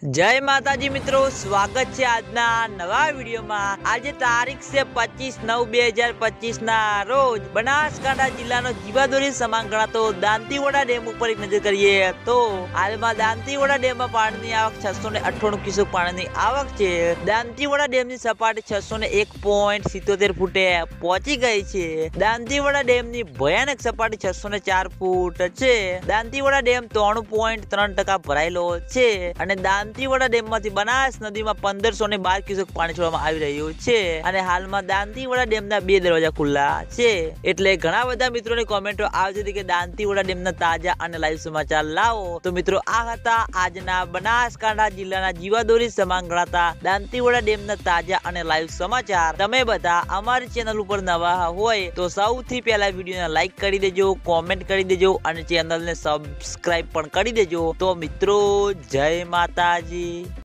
जय माताजी मित्रों, स्वागत है आजना नवा वीडियो में। आज तारीख से 25/9/2025 ना रोज बनासकांठा जिल्लानो जीवादोरी समान गणातो दांतीवाड़ा डेम पर एक नजर करिए तो हाल में दांतीवाड़ा डेम में पानी आवक 698 क्यूसेक पानी आवक छे। दांतीवाड़ा डेम की सपाटी 601.77 फूटे पहुंची गई है। दांतीवाड़ा डेम की भयानक सपाटी 604 फूट है। दांतीवाड़ा डेम 3.3% भरायेलो छे અને દાંતીવાડા ડેમમાંથી બનાસ નદીમાં 1512 ક્યુસેક પાણી છોડવામાં આવી રહ્યું છે અને હાલમાં દાંતીવાડા ડેમના 2 દરવાજા ખુલ્લા છે। એટલે ઘણા બધા મિત્રોની કોમેન્ટો આવતી હતી કે દાંતીવાડા ડેમના તાજા અને લાઈવ સમાચાર લાવો। તો મિત્રો આ હતા આજના બનાસકાંઠા જિલ્લાના જીવાદોરી સમાન ગણાતા દાંતીવાડા ડેમના તાજા અને લાઈવ સમાચાર। તમે બધા અમારી ચેનલ ઉપર નવા હોય તો સૌથી પહેલા વિડીયોને લાઈક કરી દેજો, કોમેન્ટ કરી દેજો અને ચેનલને સબસ્ક્રાઇબ પણ કરી દેજો। તો મિત્રો જય માતાજી।